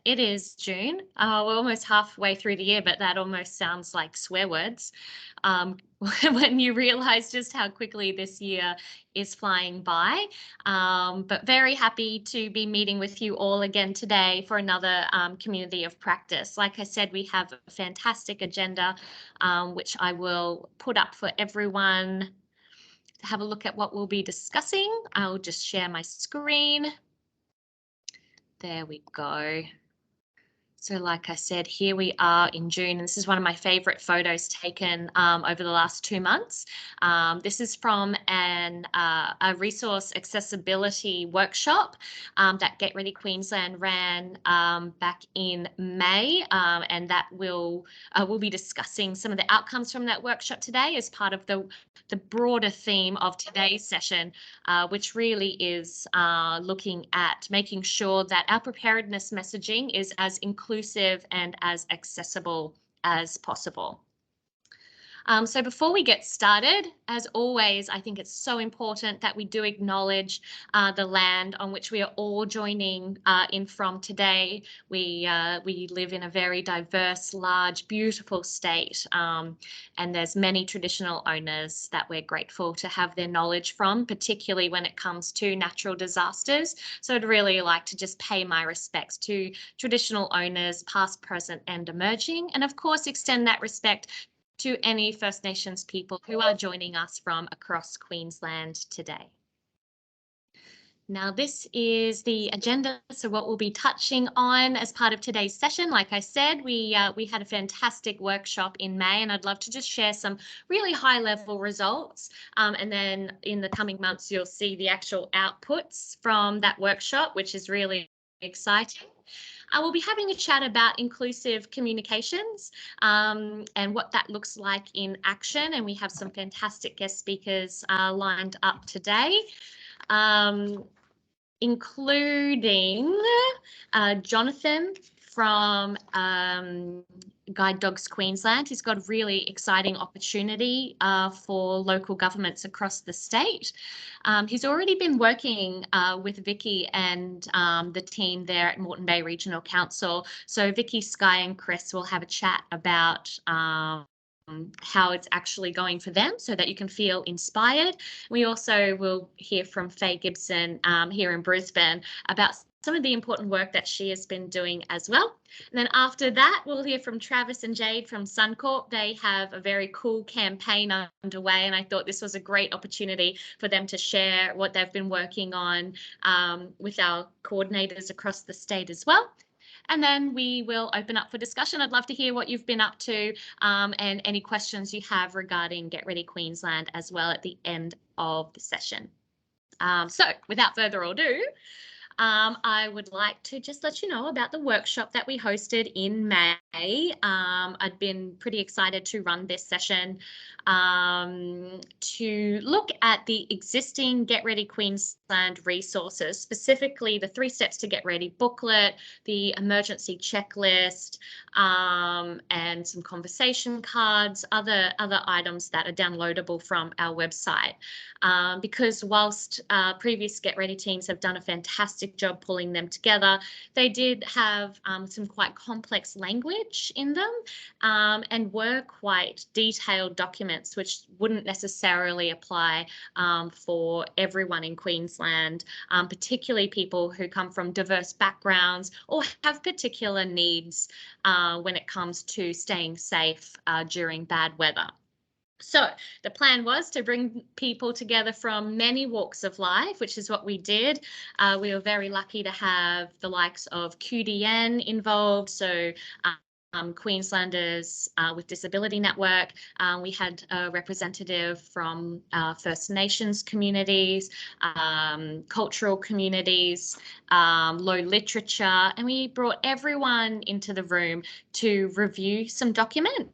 it is June. We're almost halfway through the year, but that almost sounds like swear words when you realise just how quickly this year is flying by. But very happy to be meeting with you all again today for another community of practice. Like I said, we have a fantastic agenda, which I will put up for everyone to have a look at what we'll be discussing. I'll just share my screen. There we go. So like I said, here we are in June, and this is one of my favourite photos taken over the last 2 months. This is from a resource accessibility workshop that Get Ready Queensland ran back in May, and that we'll be discussing some of the outcomes from that workshop today as part of the broader theme of today's session, which really is looking at making sure that our preparedness messaging is as inclusive and as accessible as possible. So before we get started, as always, I think it's so important that we do acknowledge the land on which we are all joining in from today. We live in a very diverse, large, beautiful state, and there's many traditional owners that we're grateful to have their knowledge from, particularly when it comes to natural disasters. So I'd really like to just pay my respects to traditional owners, past, present, and emerging, and of course extend that respect to any First Nations people who are joining us from across Queensland today. Now, this is the agenda. So what we'll be touching on as part of today's session, like I said, we had a fantastic workshop in May, and I'd love to just share some really high level results. And then in the coming months, you'll see the actual outputs from that workshop, which is really exciting. We'll be having a chat about inclusive communications and what that looks like in action. And we have some fantastic guest speakers lined up today, including Jonathan from Guide Dogs Queensland. He's got a really exciting opportunity for local governments across the state. He's already been working with Vicky and the team there at Moreton Bay Regional Council. So Vicky, Sky and Chris will have a chat about how it's actually going for them so that you can feel inspired. We also will hear from Faye Gibson here in Brisbane about some of the important work that she has been doing as well. And then after that, we'll hear from Travis and Jade from Suncorp. They have a very cool campaign underway, and I thought this was a great opportunity for them to share what they've been working on with our coordinators across the state as well. And then we will open up for discussion. I'd love to hear what you've been up to and any questions you have regarding Get Ready Queensland as well at the end of the session. So without further ado, I would like to just let you know about the workshop that we hosted in May. I'd been pretty excited to run this session to look at the existing Get Ready Queensland resources, specifically the 3 Steps to Get Ready booklet, the emergency checklist, and some conversation cards, other items that are downloadable from our website. Because whilst previous Get Ready teams have done a fantastic job pulling them together, they did have some quite complex language in them and were quite detailed documents which wouldn't necessarily apply for everyone in Queensland, particularly people who come from diverse backgrounds or have particular needs when it comes to staying safe during bad weather. So the plan was to bring people together from many walks of life, which is what we did. We were very lucky to have the likes of QDN involved, so Queenslanders with Disability Network. We had a representative from First Nations communities, cultural communities, low literature, and we brought everyone into the room to review some documents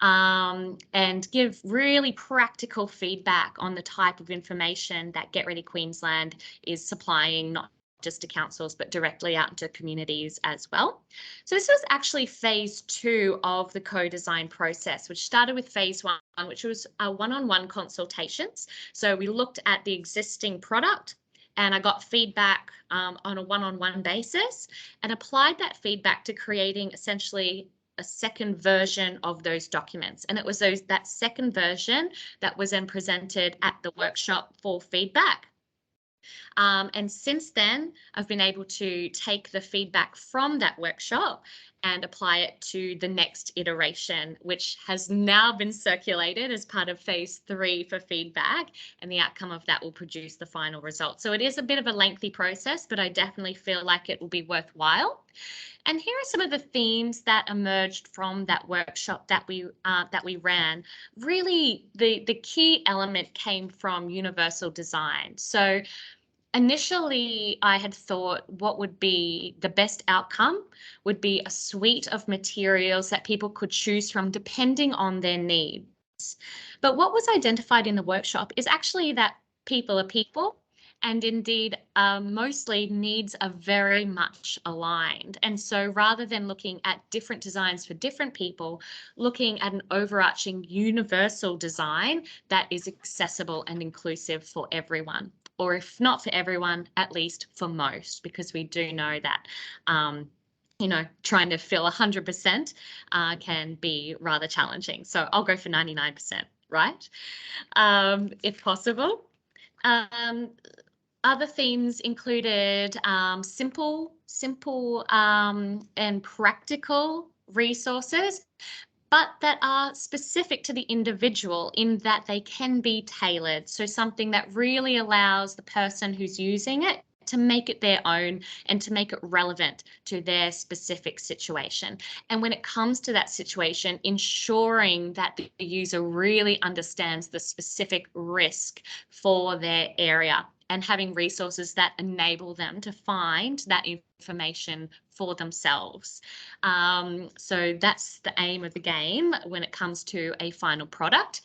and give really practical feedback on the type of information that Get Ready Queensland is supplying, not just to councils, but directly out into communities as well. So this was actually phase 2 of the co-design process, which started with phase 1, which was one-on-one consultations. So we looked at the existing product and I got feedback on a one-on-one basis, and applied that feedback to creating essentially a second version of those documents. And it was that second version that was then presented at the workshop for feedback. And since then, I've been able to take the feedback from that workshop and apply it to the next iteration, which has now been circulated as part of phase 3 for feedback, and the outcome of that will produce the final result. So it is a bit of a lengthy process, but I definitely feel like it will be worthwhile. And here are some of the themes that emerged from that workshop that we ran. Really, the key element came from universal design. So initially, I had thought what would be the best outcome would be a suite of materials that people could choose from depending on their needs. But what was identified in the workshop is actually that people are people, and indeed, mostly needs are very much aligned. And so rather than looking at different designs for different people, looking at an overarching universal design that is accessible and inclusive for everyone. Or if not for everyone, at least for most, because we do know that, trying to fill 100% can be rather challenging. So I'll go for 99%, right? If possible. Other themes included simple and practical resources, but that are specific to the individual in that they can be tailored. So something that really allows the person who's using it to make it their own and to make it relevant to their specific situation. And when it comes to that situation, ensuring that the user really understands the specific risk for their area, and having resources that enable them to find that information for themselves. So that's the aim of the game when it comes to a final product,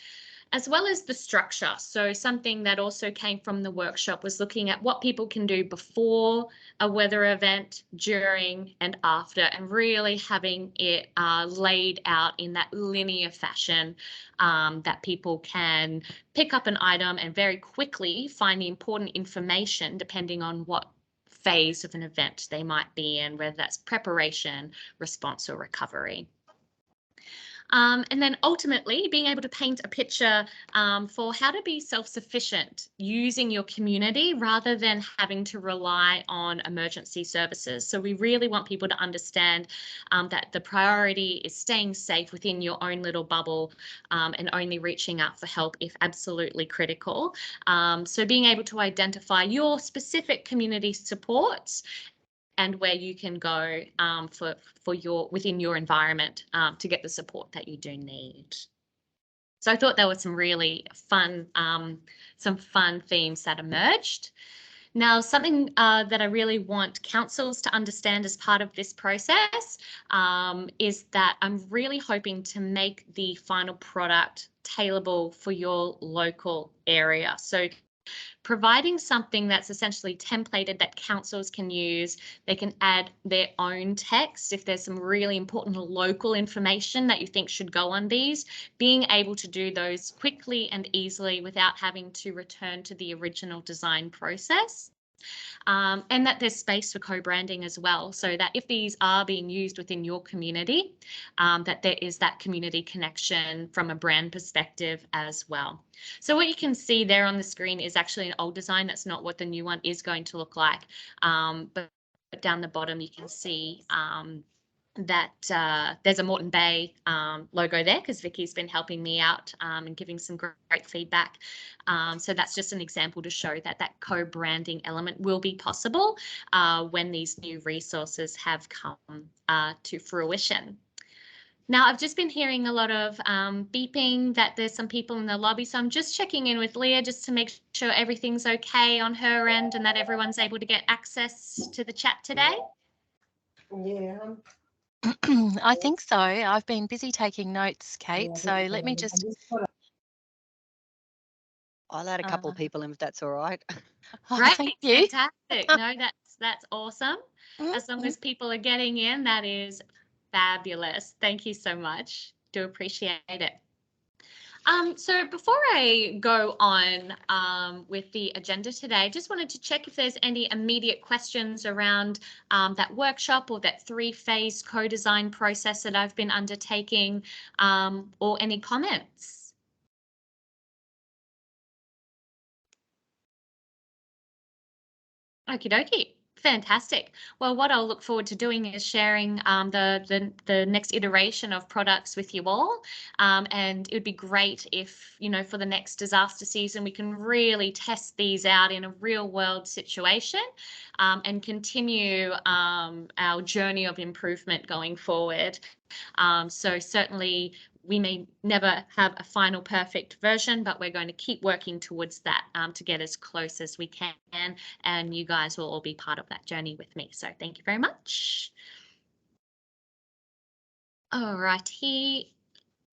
as well as the structure. So something that also came from the workshop was looking at what people can do before a weather event, during and after, and really having it laid out in that linear fashion that people can pick up an item and very quickly find the important information depending on what phase of an event they might be in, whether that's preparation, response, or recovery. And then ultimately being able to paint a picture for how to be self-sufficient using your community rather than having to rely on emergency services. So we really want people to understand that the priority is staying safe within your own little bubble and only reaching out for help if absolutely critical. So being able to identify your specific community supports and where you can go within your environment to get the support that you do need. So I thought there were some really fun themes that emerged. Now, something that I really want councils to understand as part of this process is that I'm really hoping to make the final product tailorable for your local area. So providing something that's essentially templated that councils can use. They can add their own text if there's some really important local information that you think should go on these, being able to do those quickly and easily without having to return to the original design process. And that there's space for co-branding as well, so that if these are being used within your community, that there is that community connection from a brand perspective as well. So what you can see there on the screen is actually an old design. That's not what the new one is going to look like. But down the bottom, you can see that there's a Moreton Bay logo there because Vicky's been helping me out and giving some great feedback. So that's just an example to show that that co-branding element will be possible when these new resources have come to fruition. Now, I've just been hearing a lot of beeping that there's some people in the lobby, so I'm just checking in with Leah just to make sure everything's okay on her end and that everyone's able to get access to the chat today. Yeah. I think so. I've been busy taking notes, Kate, Yeah, so let me just... I'll add a couple of people in if that's all right. Great, thank you. fantastic. No, that's awesome. As long as people are getting in, that is fabulous. Thank you so much. Do appreciate it. So before I go on with the agenda today, I just wanted to check if there's any immediate questions around that workshop or that 3-phase co-design process that I've been undertaking, or any comments. Okie dokie. Fantastic. Well, what I'll look forward to doing is sharing the next iteration of products with you all. And it would be great if, for the next disaster season, we can really test these out in a real world situation, and continue our journey of improvement going forward. So certainly we may never have a final perfect version, but we're going to keep working towards that to get as close as we can. And you guys will all be part of that journey with me. So thank you very much. All righty.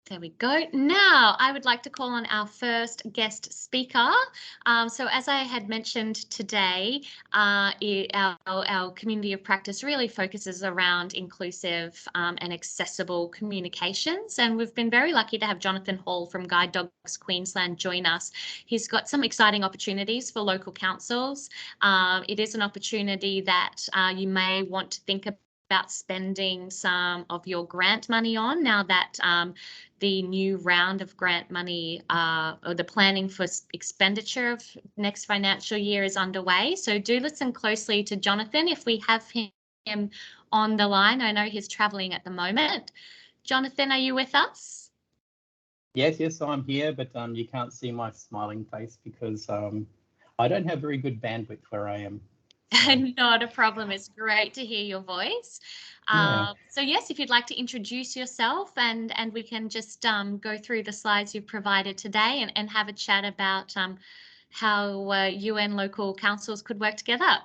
There we go. Now, I would like to call on our first guest speaker. So as I had mentioned today, our community of practice really focuses around inclusive and accessible communications. And we've been very lucky to have Jonathan Hall from Guide Dogs Queensland join us. He's got some exciting opportunities for local councils. It is an opportunity that you may want to think about spending some of your grant money on now that the new round of grant money or the planning for expenditure of next financial year is underway. So do listen closely to Jonathan if we have him on the line. I know he's travelling at the moment. Jonathan, are you with us? Yes, I'm here, but you can't see my smiling face because I don't have very good bandwidth where I am. Not a problem. It's great to hear your voice. Yeah. So yes, if you'd like to introduce yourself and we can just go through the slides you've provided today and have a chat about how UN local councils could work together.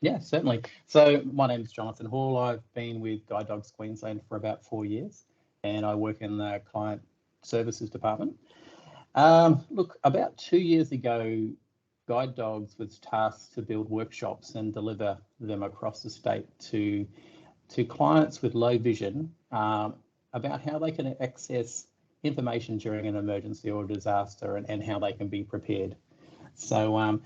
Yeah, certainly. So my name is Jonathan Hall. I've been with Guide Dogs Queensland for about 4 years and I work in the client services department. Look, about 2 years ago, Guide Dogs was tasked to build workshops and deliver them across the state to clients with low vision about how they can access information during an emergency or disaster and how they can be prepared. So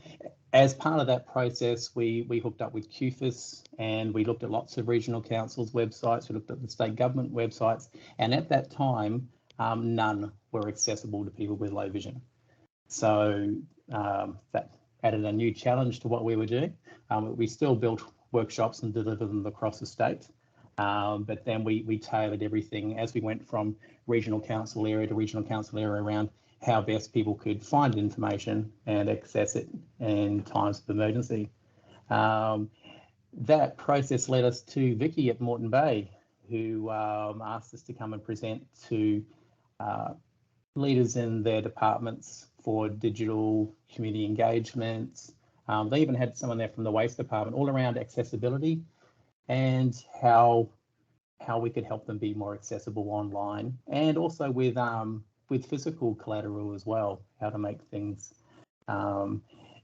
as part of that process, we hooked up with QFIS and we looked at lots of regional councils' websites, we looked at the state government websites, and at that time, none were accessible to people with low vision. So that added a new challenge to what we were doing. We still built workshops and delivered them across the state, but then we tailored everything as we went from regional council area to regional council area around how best people could find information and access it in times of emergency. That process led us to Vicky at Moreton Bay, who asked us to come and present to leaders in their departments for digital community engagements. They even had someone there from the waste department all around accessibility and how we could help them be more accessible online, and also with physical collateral as well, how to make things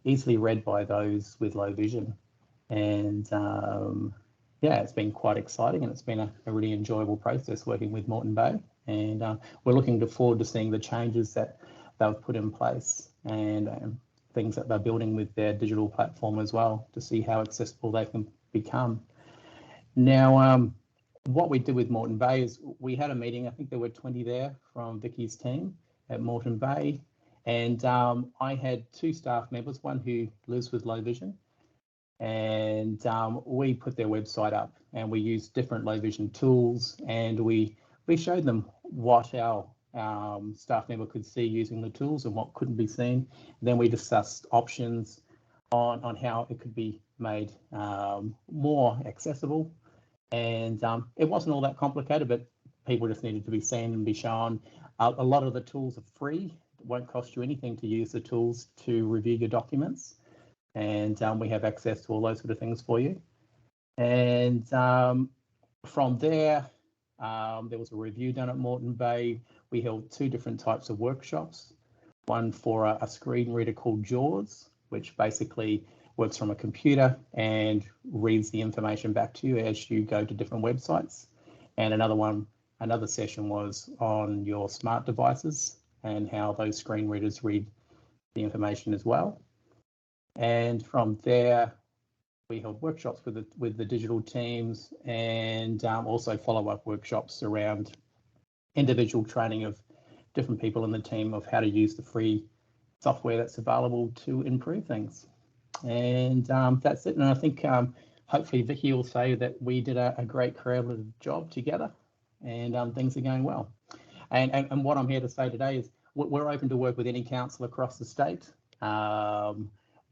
easily read by those with low vision. And yeah, it's been quite exciting and it's been a really enjoyable process working with Moreton Bay. And we're looking forward to seeing the changes that they've put in place and things that they're building with their digital platform as well to see how accessible they can become. Now, what we did with Moreton Bay is we had a meeting. I think there were 20 there from Vicky's team at Moreton Bay. And I had 2 staff members, one who lives with low vision. And we put their website up and we used different low vision tools and we showed them what our staff member could see using the tools and what couldn't be seen. Then we discussed options on how it could be made more accessible. And it wasn't all that complicated, but people just needed to be seen and be shown. A lot of the tools are free. It won't cost you anything to use the tools to review your documents. And we have access to all those sort of things for you. And from there was a review done at Moreton Bay. We held 2 different types of workshops. One for a screen reader called JAWS, which basically works from a computer and reads the information back to you as you go to different websites. And another session was on your smart devices and how those screen readers read the information as well. And from there, we held workshops with the digital teams, and also follow-up workshops around individual training of different people in the team of how to use the free software that's available to improve things. And that's it. And I think hopefully Vicky will say that we did a great creative job together, and things are going well. And what I'm here to say today is we're open to work with any council across the state.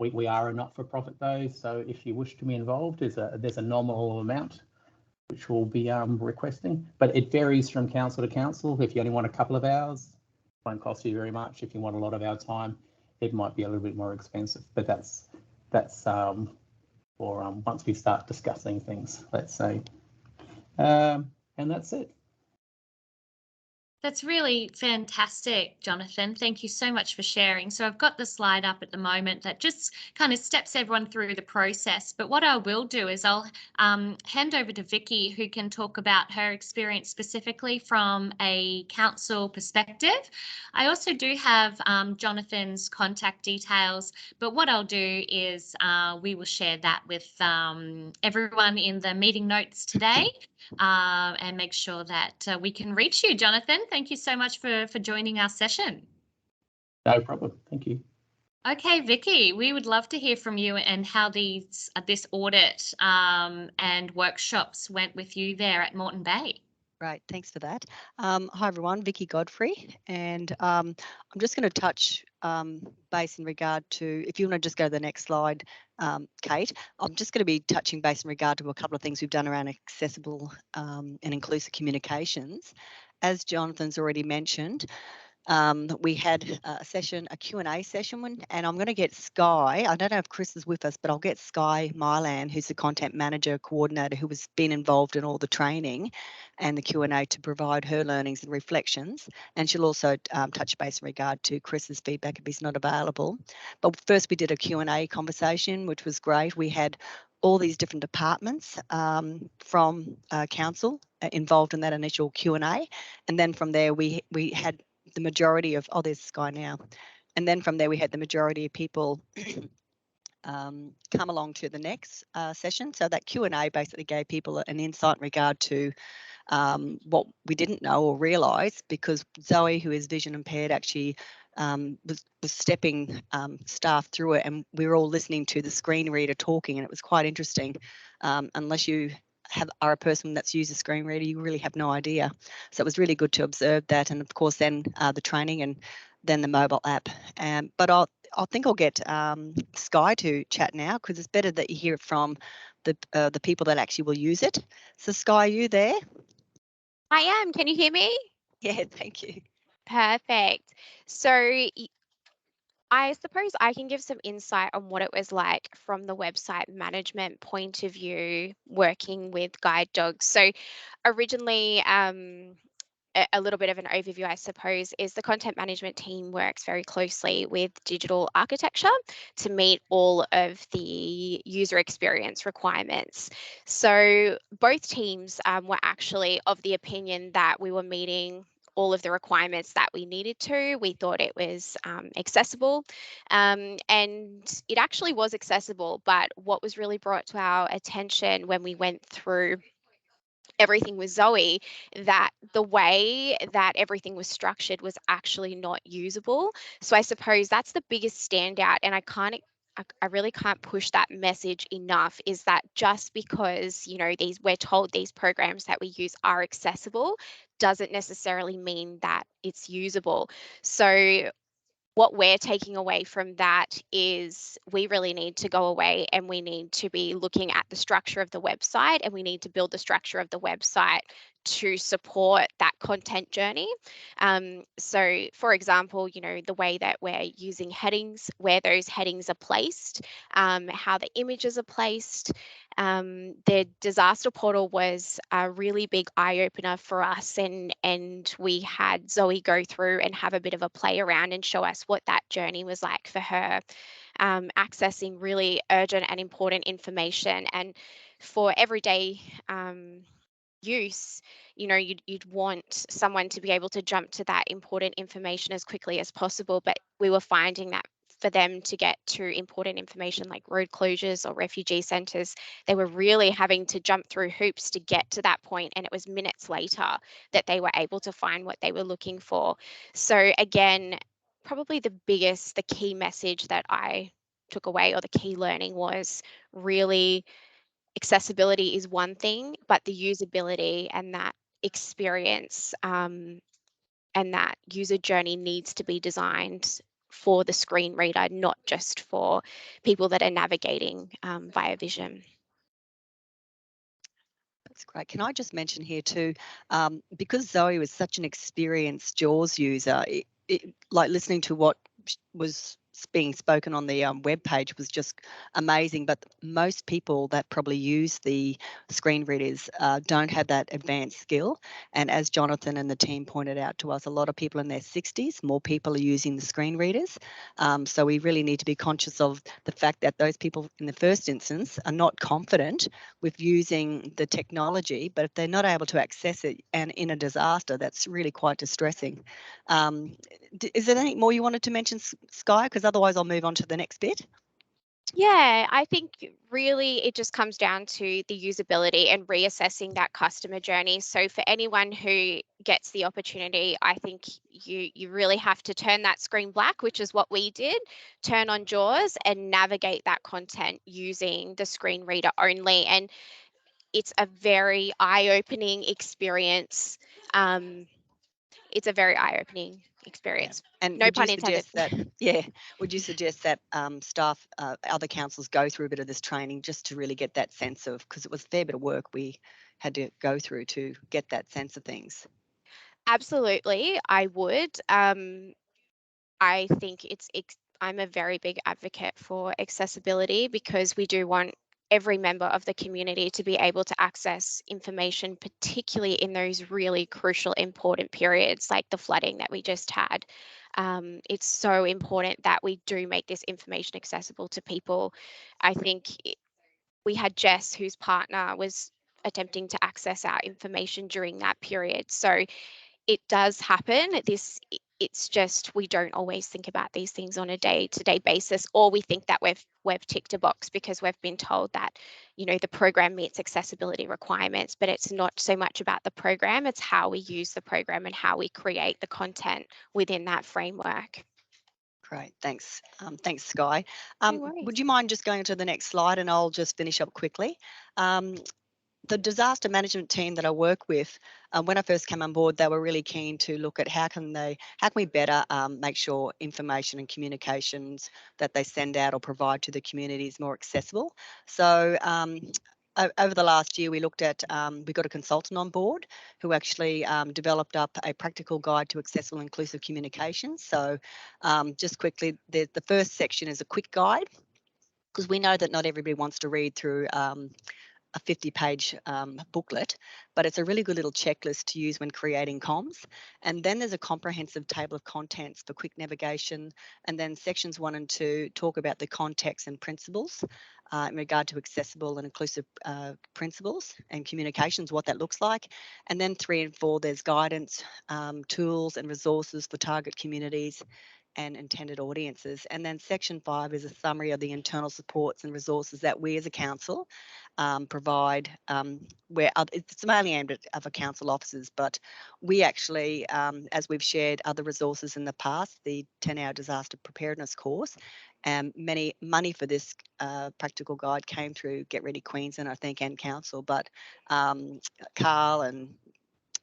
We are a not-for-profit though, so if you wish to be involved, there's a nominal amount which we'll be requesting, but it varies from council to council. If you only want a couple of hours, it won't cost you very much. If you want a lot of our time, it might be a little bit more expensive, but that's for once we start discussing things, let's say. And that's it. That's really fantastic, Jonathan. Thank you so much for sharing. So I've got the slide up at the moment that just kind of steps everyone through the process. But what I will do is I'll hand over to Vicky, who can talk about her experience specifically from a council perspective. I also do have Jonathan's contact details, but what I'll do is we will share that with everyone in the meeting notes today. And make sure that we can reach you, Jonathan. Thank you so much for joining our session. No problem. Thank you. Okay, Vicky, we would love to hear from you and how this audit and workshops went with you there at Moreton Bay. Right, thanks for that. Hi everyone, Vicky Godfrey, and I'm just going to touch base in regard to, if you want to just go to the next slide, Kate, I'm just going to be touching base in regard to a couple of things we've done around accessible and inclusive communications. As Jonathan's already mentioned, we had a Q&A session, and I'm going to get Sky. I don't know if Chris is with us, but I'll get Sky Mylan, who's the content manager coordinator who has been involved in all the training and the Q&A, to provide her learnings and reflections. And she'll also touch base in regard to Chris's feedback if he's not available. But first we did a Q&A conversation, which was great. We had all these different departments from council involved in that initial Q&A. And then from there we had the majority of, there's Sky now. And then from there we had the majority of people come along to the next session. So that Q&A basically gave people an insight in regard to what we didn't know or realise, because Zoe, who is vision impaired, actually was stepping staff through it, and we were all listening to the screen reader talking, and it was quite interesting. Unless you are a person that's used a screen reader, you really have no idea. So it was really good to observe that, and of course then the training and then the mobile app. But I think I'll get Sky to chat now, because it's better that you hear it from the people that actually will use it. So Sky, are you there? I am. Can you hear me? Yeah, thank you. Perfect. So I suppose I can give some insight on what it was like from the website management point of view, working with guide dogs. So originally, a little bit of an overview, I suppose, is the content management team works very closely with digital architecture to meet all of the user experience requirements. So both teams were actually of the opinion that we were meeting all of the requirements that we needed to. We thought it was accessible, and it actually was accessible. But what was really brought to our attention when we went through everything with Zoe, that the way that everything was structured was actually not usable. So I suppose that's the biggest standout, and I really can't push that message enough, is that just because, you know, we're told these programs that we use are accessible doesn't necessarily mean that it's usable. So what we're taking away from that is we really need to go away and we need to be looking at the structure of the website, and we need to build the structure of the website to support that content journey. So for example, you know, the way that we're using headings, where those headings are placed, how the images are placed. The disaster portal was a really big eye opener for us, and we had Zoe go through and have a bit of a play around and show us what that journey was like for her, accessing really urgent and important information. And for everyday use, you'd want someone to be able to jump to that important information as quickly as possible, but we were finding that for them to get to important information like road closures or refugee centres, they were really having to jump through hoops to get to that point, and it was minutes later that they were able to find what they were looking for. So again, probably the key message that I took away, or the key learning, was really accessibility is one thing, but the usability and that experience and that user journey needs to be designed for the screen reader, not just for people that are navigating via vision. That's great. Can I just mention here too, because Zoe was such an experienced JAWS user, like listening to what was being spoken on the web page was just amazing. But most people that probably use the screen readers don't have that advanced skill. And as Jonathan and the team pointed out to us, a lot of people in their 60s, more people are using the screen readers. So we really need to be conscious of the fact that those people in the first instance are not confident with using the technology, but if they're not able to access it and in a disaster, that's really quite distressing. Is there anything more you wanted to mention, Sky? Because otherwise I'll move on to the next bit. Yeah, I think really it just comes down to the usability and reassessing that customer journey. So for anyone who gets the opportunity, I think you really have to turn that screen black, which is what we did, turn on JAWS and navigate that content using the screen reader only. And it's a very eye-opening experience. It's a very eye-opening experience. Yeah. And No would you pun intended. suggest that, yeah, would you suggest that staff, other councils go through a bit of this training just to really get that sense of, because it was a fair bit of work we had to go through to get that sense of things? Absolutely, I would. I think I'm a very big advocate for accessibility, because we do want every member of the community to be able to access information, particularly in those really crucial, important periods like the flooding that we just had. It's so important that we do make this information accessible to people. I think we had Jess, whose partner was attempting to access our information during that period. So it does happen. It's just we don't always think about these things on a day-to-day basis, or we think that we've ticked a box because we've been told that the program meets accessibility requirements, but it's not so much about the program, it's how we use the program and how we create the content within that framework. Great, thanks. Thanks, Sky. No worries. Would you mind just going to the next slide, and I'll just finish up quickly. The disaster management team that I work with, when I first came on board, they were really keen to look at how can we better make sure information and communications that they send out or provide to the community is more accessible. So over the last year, we looked at, we got a consultant on board who actually developed up a practical guide to accessible inclusive communications. So just quickly, the first section is a quick guide, because we know that not everybody wants to read through a 50-page booklet, but it's a really good little checklist to use when creating comms. And then there's a comprehensive table of contents for quick navigation. And then sections 1 and 2 talk about the context and principles in regard to accessible and inclusive principles and communications, what that looks like. And then 3 and 4, there's guidance, tools and resources for target communities and intended audiences. And then section 5 is a summary of the internal supports and resources that we as a council provide, where it's mainly aimed at other council officers, but we actually, as we've shared other resources in the past, the 10-hour disaster preparedness course, many money for this practical guide came through Get Ready Queensland, I think, and council, but Carl and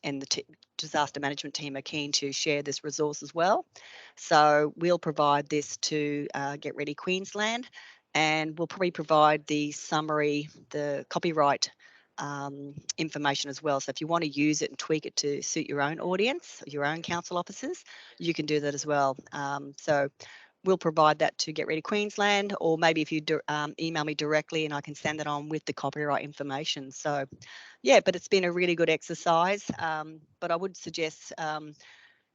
the disaster management team are keen to share this resource as well. So we'll provide this to Get Ready Queensland, and we'll probably provide the summary, the copyright information as well. So if you want to use it and tweak it to suit your own audience, your own council officers, you can do that as well. So we'll provide that to Get Ready Queensland, or maybe if you email me directly and I can send it on with the copyright information. So yeah, but it's been a really good exercise. But I would suggest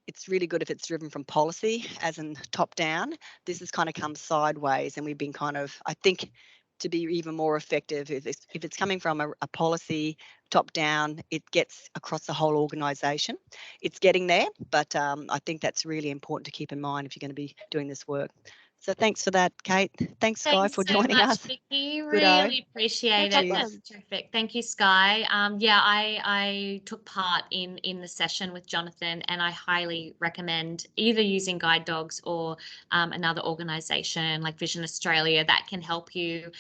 it's really good if it's driven from policy, as in top down. This has kind of come sideways, and we've been kind of, I think, to be even more effective. If it's coming from a policy top down, it gets across the whole organisation. It's getting there, but I think that's really important to keep in mind if you're going to be doing this work. So thanks for that, Kate. Thanks, Sky, for joining much, us. Vicky. Good eye. Really appreciate No it. That's terrific. Thank you, Sky. Yeah, I took part in the session with Jonathan, and I highly recommend either using guide dogs or another organisation like Vision Australia that can help you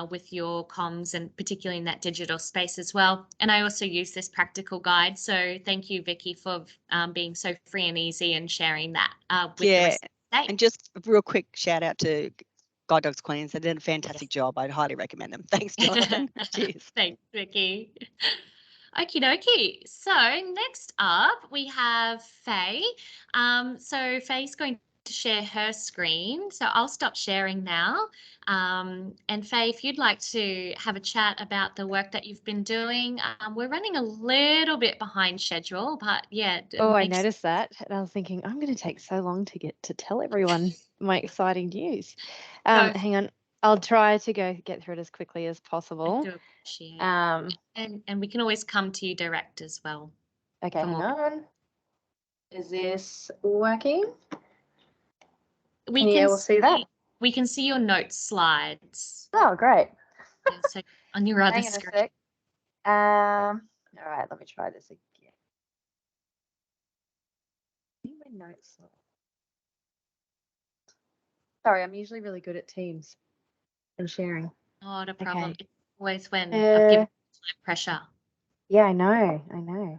with your comms, and particularly in that digital space as well. And I also use this practical guide. So thank you, Vicky, for being so free and easy and sharing that with the rest of the state. And just a real quick shout out to Guide Dogs Queens. They did a fantastic job. I'd highly recommend them. Thanks, Jonathan. Cheers. Thanks, Vicky. Okie dokie. So next up we have Faye. So Faye's going to share her screen. So I'll stop sharing now. And Faye, if you'd like to have a chat about the work that you've been doing, we're running a little bit behind schedule, but yeah. Oh, I noticed that, and I was thinking, I'm going to take so long to get to tell everyone my exciting news. Hang on, I'll try to get through it as quickly as possible. I do appreciate it. And we can always come to you direct as well. Okay, hang on. Is this working? We Can you all see that? We can see your notes slides. Oh, great. Yeah, so on your other Hang on a screen. sec. All right, let me try this again. My notes. Sorry, I'm usually really good at Teams and sharing. Not a problem. Okay. It's always when I've given time pressure. Yeah, I know.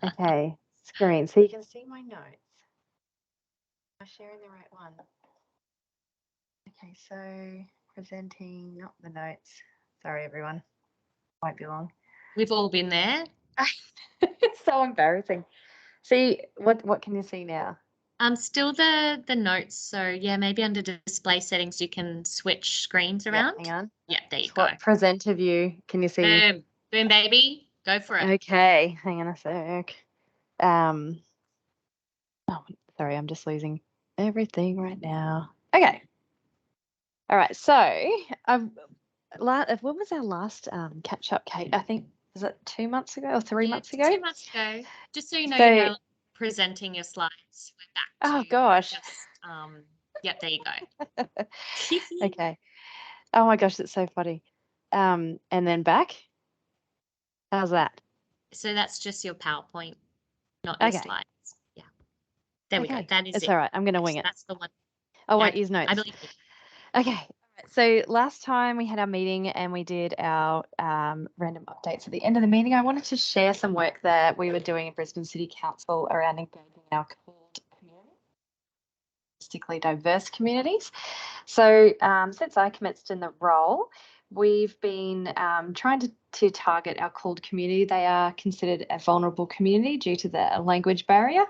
Okay, screen. So you can see my notes. Am I sharing the right one? Okay, so presenting, not the notes. Sorry, everyone. Won't be long. We've all been there. It's so embarrassing. See, what can you see now? Still the notes. So yeah, maybe under display settings you can switch screens around. Hang on. Yeah, there you go. Presenter view. Can you see? Boom, boom, baby. Go for it. Okay, hang on a sec. Oh, sorry, I'm just losing everything right now. Okay. All right, so when was our last catch up, Kate? I think, was it 2 months ago or 3 months ago? 2 months ago. Just so you know, you're now presenting your slides. We're back to Oh gosh. just, yep, there you go. Okay. Oh my gosh, that's so funny. And then back. How's that? So that's just your PowerPoint, not your slides. Yeah. There we go. That is it's it. all right. I'm going to wing it. That's the one. I won't use notes. I believe you. Okay. So last time we had our meeting and we did our random updates at the end of the meeting, I wanted to share some work that we were doing in Brisbane City Council around engaging our called community, particularly diverse communities. So since I commenced in the role, we've been trying to target our called community. They are considered a vulnerable community due to the language barrier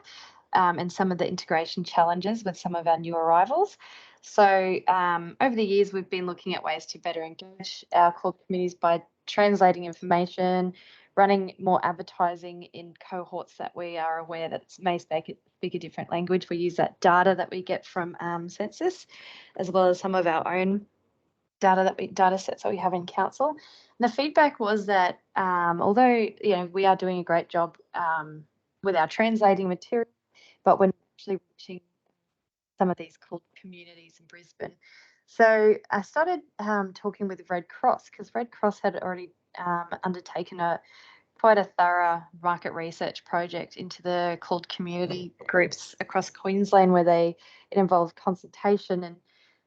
and some of the integration challenges with some of our new arrivals. So over the years, we've been looking at ways to better engage our called communities by translating information, running more advertising in cohorts that we are aware that may speak a different language. We use that data that we get from census, as well as some of our own data sets that we have in council. And the feedback was that although we are doing a great job with our translating material, but we're actually reaching some of these called communities in Brisbane. So I started talking with Red Cross, because Red Cross had already undertaken quite a thorough market research project into the called community groups across Queensland, where it involved consultation,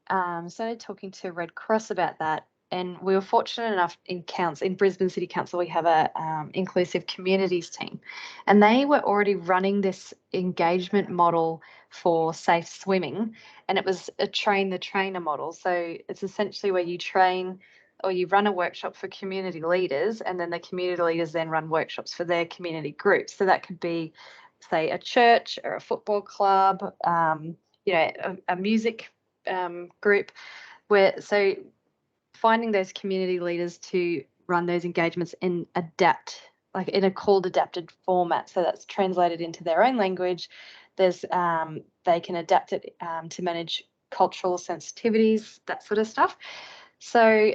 and started talking to Red Cross about that. And we were fortunate enough in Brisbane City Council, we have a inclusive communities team, and they were already running this engagement model for safe swimming, and it was a train the trainer model. So it's essentially where you train or you run a workshop for community leaders, and then the community leaders then run workshops for their community groups. So that could be, say, a church or a football club, a music group, so finding those community leaders to run those engagements and adapt, like in a called adapted format. So that's translated into their own language. They can adapt it to manage cultural sensitivities, that sort of stuff. So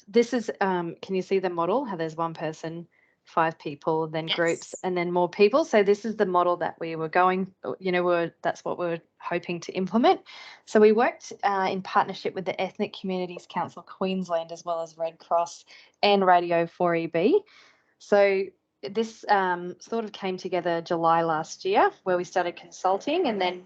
this is, can you see the model? How there's one person, 5 people, then groups, Yes. and then more people. So this is the model that we were going, that's what we were hoping to implement. So we worked in partnership with the Ethnic Communities Council Queensland, as well as Red Cross and Radio 4EB. So this sort of came together July last year, where we started consulting, and then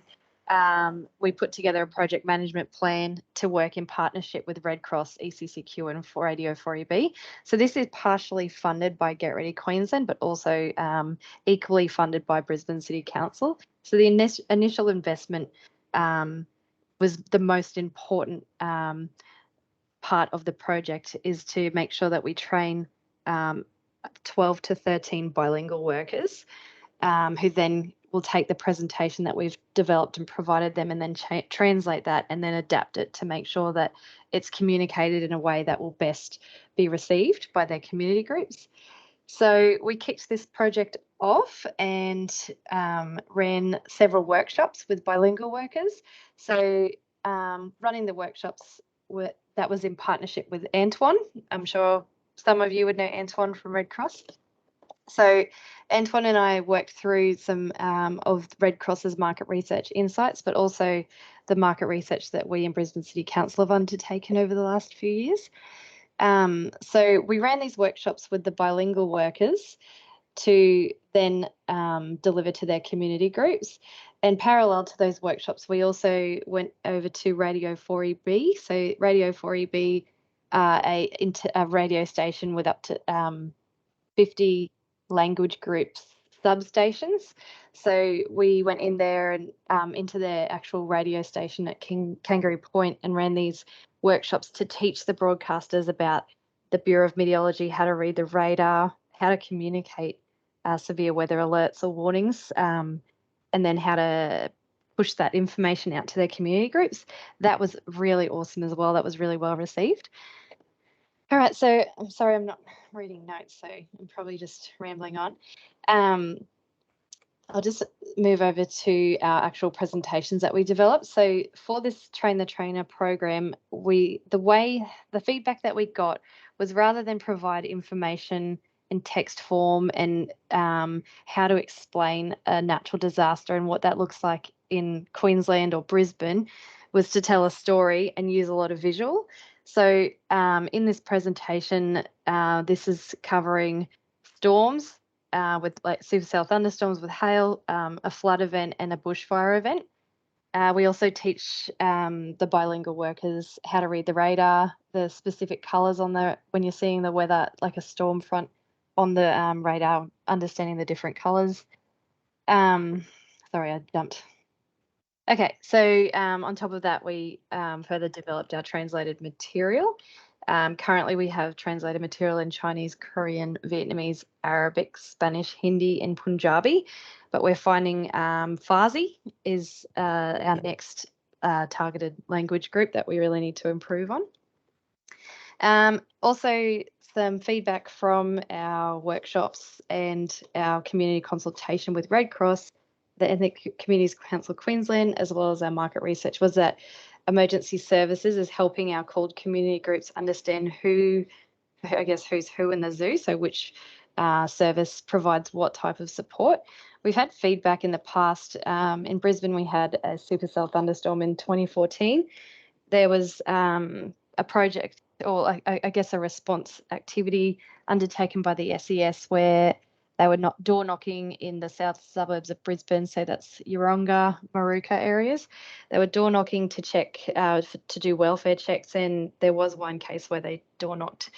we put together a project management plan to work in partnership with Red Cross, ECCQ, and Radio 4EB. So this is partially funded by Get Ready Queensland, but also equally funded by Brisbane City Council. So the initial investment was the most important part of the project, is to make sure that we train 12 to 13 bilingual workers who then will take the presentation that we've developed and provided them, and then translate that and then adapt it to make sure that it's communicated in a way that will best be received by their community groups. So we kicked this project off and ran several workshops with bilingual workers. So running the workshops, that was in partnership with Antoine. I'm sure some of you would know Antoine from Red Cross. So Antoine and I worked through some of Red Cross's market research insights, but also the market research that we in Brisbane City Council have undertaken over the last few years. So we ran these workshops with the bilingual workers to then deliver to their community groups. And parallel to those workshops, we also went over to Radio 4EB. So Radio 4EB, a radio station with up to 50 language groups substations. So we went in there and into their actual radio station at Kangaroo Point and ran these workshops to teach the broadcasters about the Bureau of Meteorology, how to read the radar, how to communicate severe weather alerts or warnings, and then how to push that information out to their community groups. That was really awesome as well. That was really well received. All right, so I'm sorry I'm not reading notes, so I'm probably just rambling on. I'll just move over to our actual presentations that we developed. So for this Train the Trainer program, the feedback that we got was, rather than provide information in text form and how to explain a natural disaster and what that looks like in Queensland or Brisbane, was to tell a story and use a lot of visual. So in this presentation, this is covering storms with like supercell thunderstorms with hail, a flood event, and a bushfire event. We also teach the bilingual workers how to read the radar, the specific colours on when you're seeing the weather, like a storm front on the radar, understanding the different colours. Sorry, I jumped. Okay, so on top of that, we further developed our translated material. Currently, we have translated material in Chinese, Korean, Vietnamese, Arabic, Spanish, Hindi, and Punjabi, but we're finding Farsi is our next targeted language group that we really need to improve on. Also, some feedback from our workshops and our community consultation with Red Cross, the Ethnic Communities Council Queensland, as well as our market research, was that emergency services is helping our called community groups understand who's who in the zoo, so which service provides what type of support. We've had feedback in the past. In Brisbane, we had a supercell thunderstorm in 2014. There was a project, or I guess a response activity undertaken by the SES, where they were not door knocking in the south suburbs of Brisbane, so that's Yeronga, Maruka areas. They were door knocking to check, to do welfare checks, and there was one case where they door knocked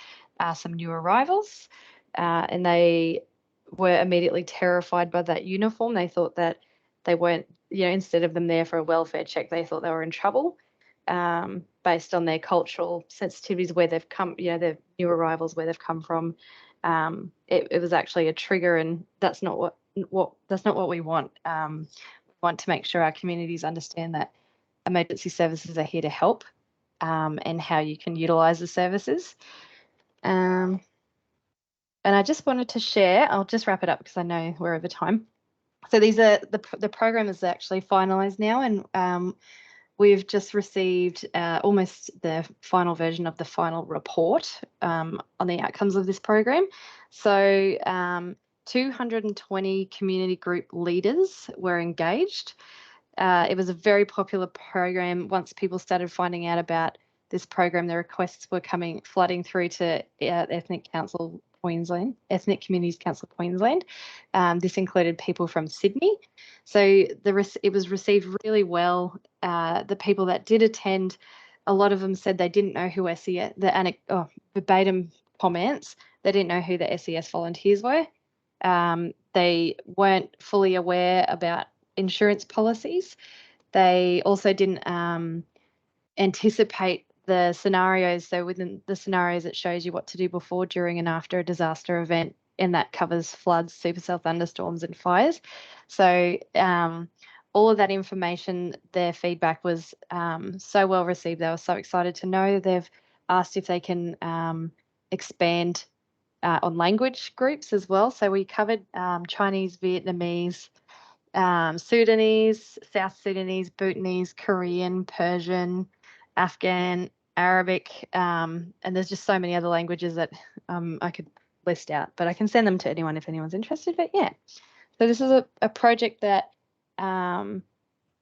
some new arrivals, and they were immediately terrified by that uniform. They thought that they weren't, instead of them there for a welfare check, they thought they were in trouble, based on their cultural sensitivities, where they've come, their new arrivals, where they've come from. It was actually a trigger, and that's not what we want. We want to make sure our communities understand that emergency services are here to help, and how you can utilise the services. And I just wanted to share, I'll just wrap it up because I know we're over time. So these are the program is actually finalised now, and we've just received almost the final version of the final report on the outcomes of this program. So 220 community group leaders were engaged. It was a very popular program. Once people started finding out about this program, the requests were flooding through to Ethnic Communities Council Queensland. This included people from Sydney. So it was received really well. The people that did attend, a lot of them said they didn't know who SES, verbatim comments, they didn't know who the SES volunteers were. They weren't fully aware about insurance policies. They also didn't anticipate the scenarios. So within the scenarios, it shows you what to do before, during, and after a disaster event, and that covers floods, supercell thunderstorms, and fires. So all of that information, their feedback was so well received. They were so excited to know. They've asked if they can expand on language groups as well. So we covered Chinese, Vietnamese, Sudanese, South Sudanese, Bhutanese, Korean, Persian, Afghan, Arabic, and there's just so many other languages that I could list out, but I can send them to anyone if anyone's interested. But yeah, so this is a project that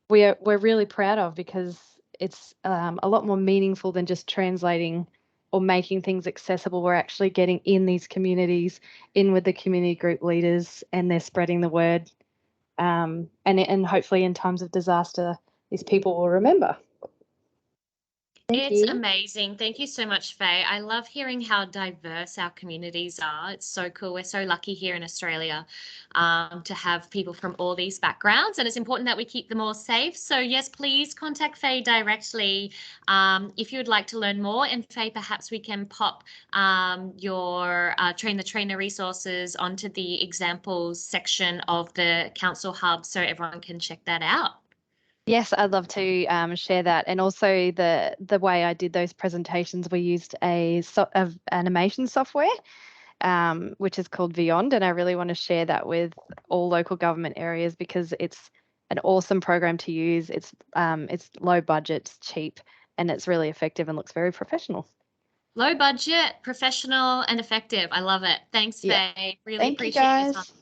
we're really proud of, because it's a lot more meaningful than just translating or making things accessible. We're actually getting in these communities, in with the community group leaders, and they're spreading the word. And hopefully in times of disaster, these people will remember. It's amazing. Thank you so much, Faye. I love hearing how diverse our communities are. It's so cool. We're so lucky here in Australia to have people from all these backgrounds, and it's important that we keep them all safe. So yes, please contact Faye directly if you would like to learn more. And Faye, perhaps we can pop your Train the Trainer resources onto the examples section of the Council Hub so everyone can check that out. Yes, I'd love to share that. And also the way I did those presentations, we used a animation software, which is called Beyond. And I really want to share that with all local government areas, because it's an awesome program to use. It's low budget, it's cheap, and it's really effective and looks very professional. Low budget, professional, and effective. I love it. Thanks, Yeah. Faye. Really Thank appreciate you, your time. guys.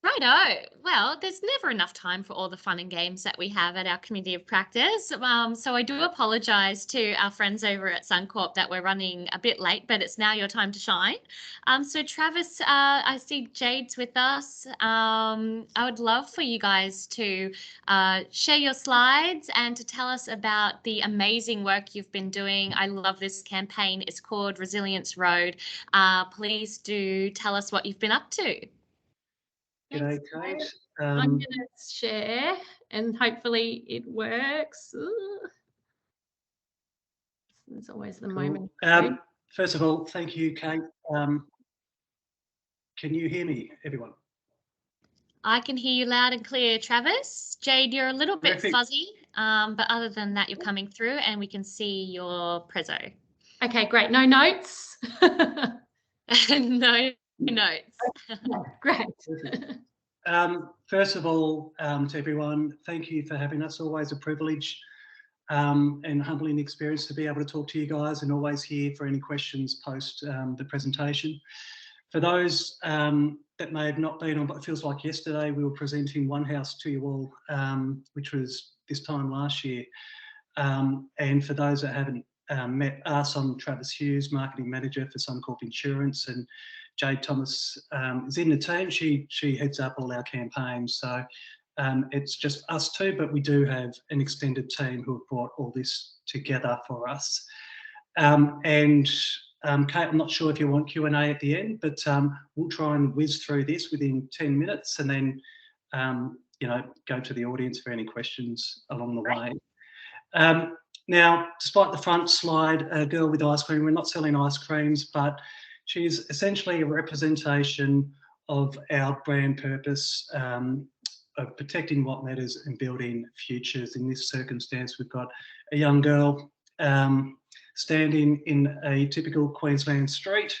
Righto. Well, there's never enough time for all the fun and games that we have at our community of practice. So I do apologise to our friends over at Suncorp that we're running a bit late, but it's now your time to shine. So Travis, I see Jade's with us. I would love for you guys to share your slides and to tell us about the amazing work you've been doing. I love this campaign. It's called Resilience Road. Please do tell us what you've been up to. G'day, Kate. I'm going to share and hopefully it works. It's always the moment. First of all, thank you, Kate. Can you hear me, everyone? I can hear you loud and clear, Travis. Jade, you're a little bit Perfect. fuzzy, but other than that, you're coming through and we can see your prezzo. Okay, great. No notes? No notes. Great. First of all, to everyone, thank you for having us. Always a privilege and humbling experience to be able to talk to you guys, and always here for any questions post the presentation. For those that may have not been on, but it feels like yesterday, we were presenting One House to you all, which was this time last year. And for those that haven't met us, I'm Travis Hughes, Marketing Manager for Suncorp Insurance, and Jade Thomas is in the team. She heads up all our campaigns. So it's just us two, but we do have an extended team who have brought all this together for us. Kate, I'm not sure if you want Q&A at the end, but we'll try and whiz through this within 10 minutes and then, go to the audience for any questions along the way. Now, despite the front slide, a girl with ice cream, we're not selling ice creams, but she's essentially a representation of our brand purpose of protecting what matters and building futures. In this circumstance, we've got a young girl standing in a typical Queensland street,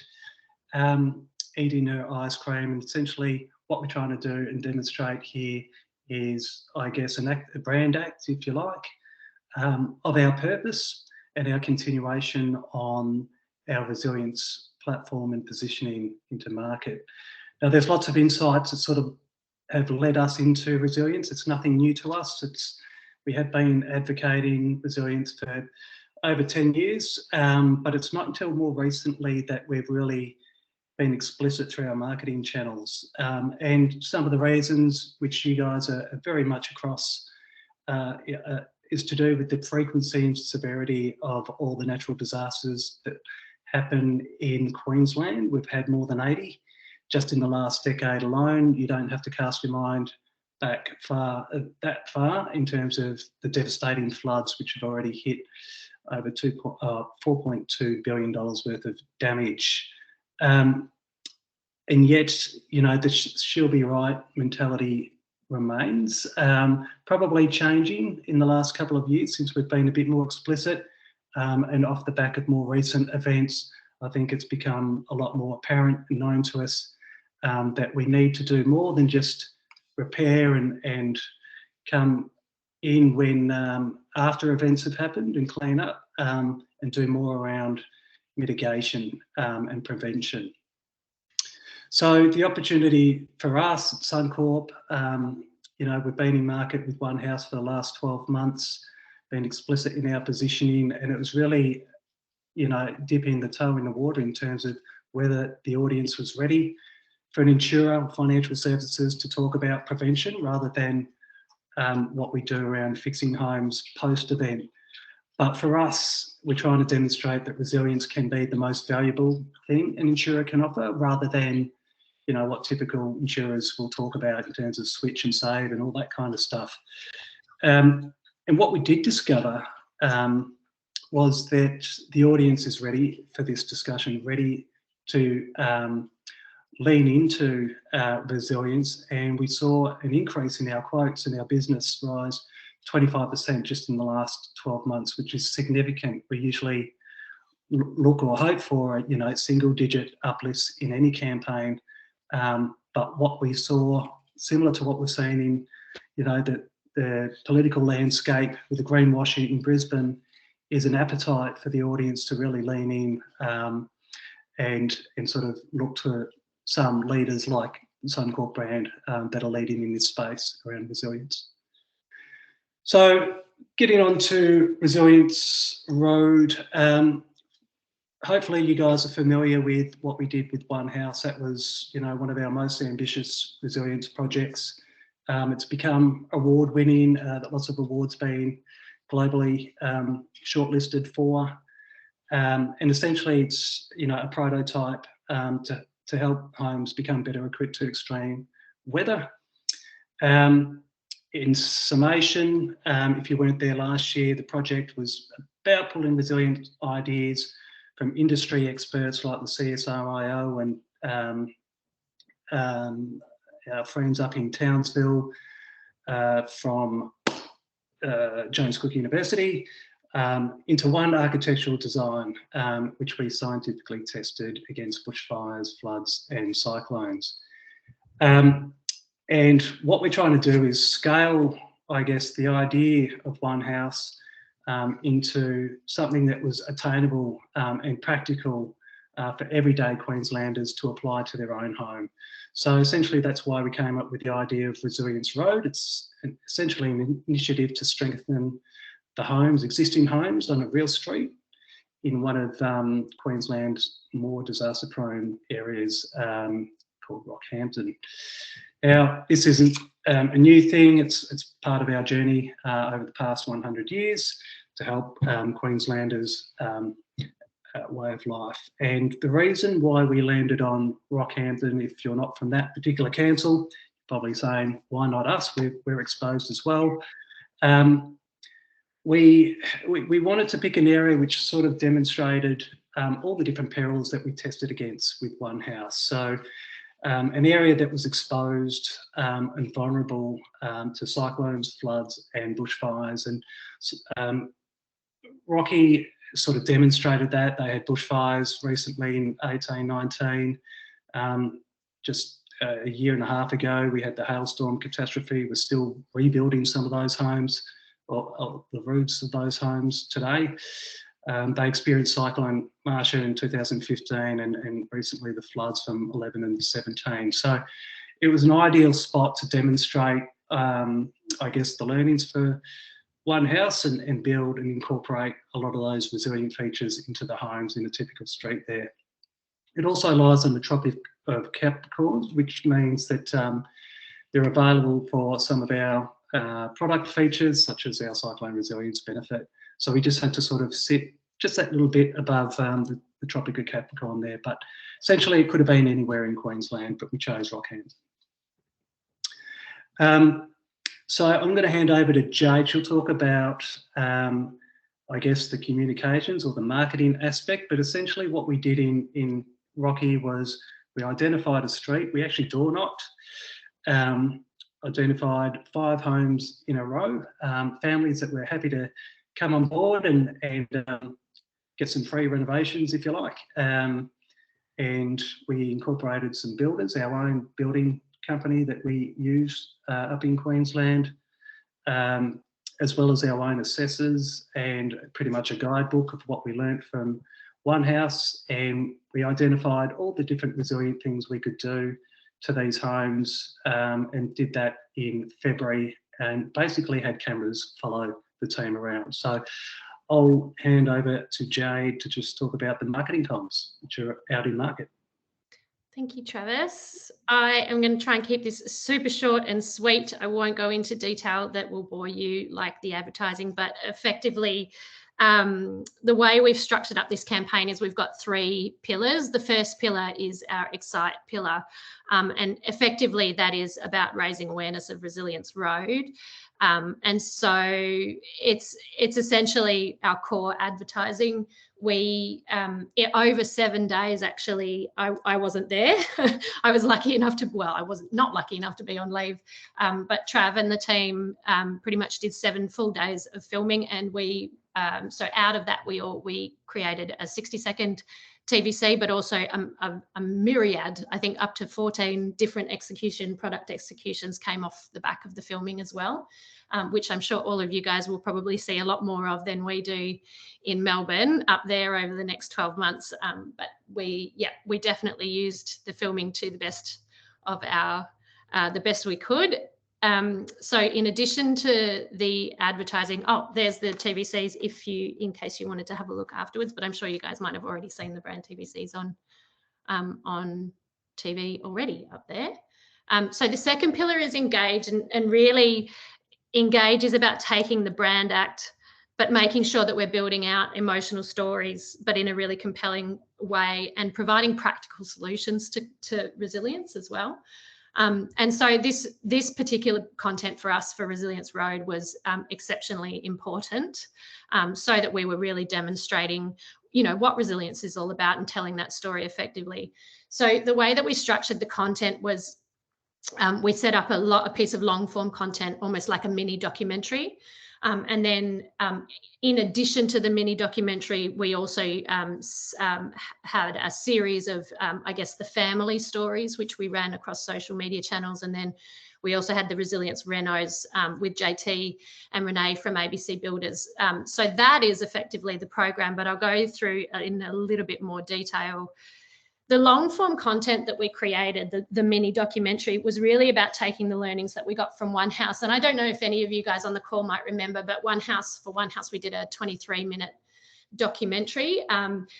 eating her ice cream. And essentially what we're trying to do and demonstrate here is, I guess, a brand act, if you like, of our purpose and our continuation on our resilience platform and positioning into market. Now, there's lots of insights that sort of have led us into resilience. It's nothing new to us. We have been advocating resilience for over 10 years, but it's not until more recently that we've really been explicit through our marketing channels. And some of the reasons which you guys are very much across is to do with the frequency and severity of all the natural disasters that happen in Queensland. We've had more than 80 just in the last decade alone. You don't have to cast your mind back that far in terms of the devastating floods which have already hit over $4.2 billion worth of damage. And yet, you know, the she'll be right mentality remains, probably changing in the last couple of years since we've been a bit more explicit, and off the back of more recent events, I think it's become a lot more apparent and known to us that we need to do more than just repair and come in when after events have happened and clean up, and do more around mitigation and prevention. So the opportunity for us at Suncorp, you know, we've been in market with One House for the last 12 months, been explicit in our positioning, and it was really, you know, dipping the toe in the water in terms of whether the audience was ready for an insurer or financial services to talk about prevention rather than what we do around fixing homes post-event. But for us, we're trying to demonstrate that resilience can be the most valuable thing an insurer can offer, rather than, you know, what typical insurers will talk about in terms of switch and save and all that kind of stuff. And what we did discover was that the audience is ready for this discussion, ready to lean into resilience, and we saw an increase in our quotes and our business rise 25% just in the last 12 months, which is significant. We usually look or hope for, you know, single-digit uplifts in any campaign, but what we saw, similar to what we're seeing in, you know, the political landscape with the greenwashing in Brisbane, is an appetite for the audience to really lean in and sort of look to some leaders like Suncorp brand that are leading in this space around resilience. So getting on to Resilience Road, hopefully you guys are familiar with what we did with One House. That was, you know, one of our most ambitious resilience projects. It's become award-winning, lots of awards being globally shortlisted for, and essentially it's, you know, a prototype to help homes become better equipped to extreme weather. In summation, if you weren't there last year, the project was about pulling resilient ideas from industry experts like the CSIRO and our friends up in Townsville, from Jones Cook University, into one architectural design, which we scientifically tested against bushfires, floods and cyclones. And what we're trying to do is scale, I guess, the idea of One House into something that was attainable and practical for everyday Queenslanders to apply to their own home. So essentially that's why we came up with the idea of Resilience Road. It's essentially an initiative to strengthen the homes, existing homes on a real street in one of Queensland's more disaster-prone areas called Rockhampton. Now, this isn't a new thing. It's part of our journey over the past 100 years to help Queenslanders' way of life. And the reason why we landed on Rockhampton, if you're not from that particular council, you're probably saying, why not us? We're exposed as well. We wanted to pick an area which sort of demonstrated all the different perils that we tested against with One House. So an area that was exposed and vulnerable to cyclones, floods and bushfires. And Rocky sort of demonstrated that. They had bushfires recently in 1819. Just a year and a half ago, we had the hailstorm catastrophe. We're still rebuilding some of those homes of the roofs of those homes today. They experienced Cyclone Marcia in 2015 and recently the floods from 11 and 17. So it was an ideal spot to demonstrate, I guess, the learnings for one house and build and incorporate a lot of those resilient features into the homes in a typical street there. It also lies on the Tropic of Capricorn, which means that they're available for some of our product features, such as our cyclone resilience benefit. So we just had to sort of sit just that little bit above the Tropic of Capricorn there. But essentially, it could have been anywhere in Queensland, but we chose Rockhampton. So I'm going to hand over to Jade. She'll talk about, I guess, the communications or the marketing aspect. But essentially, what we did in Rocky was we identified a street. We actually door knocked. Identified 5 homes in a row, families that were happy to come on board and get some free renovations, if you like. And we incorporated some builders, our own building company that we use up in Queensland, as well as our own assessors, and pretty much a guidebook of what we learnt from one house. And we identified all the different resilient things we could do to these homes, and did that in February, and basically had cameras follow the team around. So I'll hand over to Jade to just talk about the marketing comms which are out in market. Thank you, Travis. I am going to try and keep this super short and sweet. I won't go into detail that will bore you like the advertising, but effectively, the way we've structured up this campaign is we've got 3 pillars. The first pillar is our Excite pillar, and effectively that is about raising awareness of Resilience Road. And so it's essentially our core advertising. We over 7 days, actually, I wasn't there. I was lucky enough to, well, I was not lucky enough to be on leave, but Trav and the team pretty much did 7 full days of filming, and we so out of that we created a 60-second TVC, but also a myriad, I think up to 14 different product executions came off the back of the filming as well, which I'm sure all of you guys will probably see a lot more of than we do in Melbourne up there over the next 12 months. But we definitely used the filming to the best of the best we could. So in addition to the advertising, there's the TVCs in case you wanted to have a look afterwards, but I'm sure you guys might have already seen the brand TVCs on TV already up there. So the second pillar is engage, and really engage is about taking the brand act, but making sure that we're building out emotional stories, but in a really compelling way, and providing practical solutions to resilience as well. And so this particular content for us for Resilience Road was exceptionally important, so that we were really demonstrating, what resilience is all about and telling that story effectively. So the way that we structured the content was we set up a piece of long form content, almost like a mini documentary. And then in addition to the mini documentary, we also had a series of, I guess, the family stories, which we ran across social media channels. And then we also had the Resilience Renos with JT and Renee from ABC Builders. So that is effectively the program, but I'll go through in a little bit more detail. The long form content that we created, the mini documentary, was really about taking the learnings that we got from One House. And I don't know if any of you guys on the call might remember, but One House, we did a 23-minute documentary.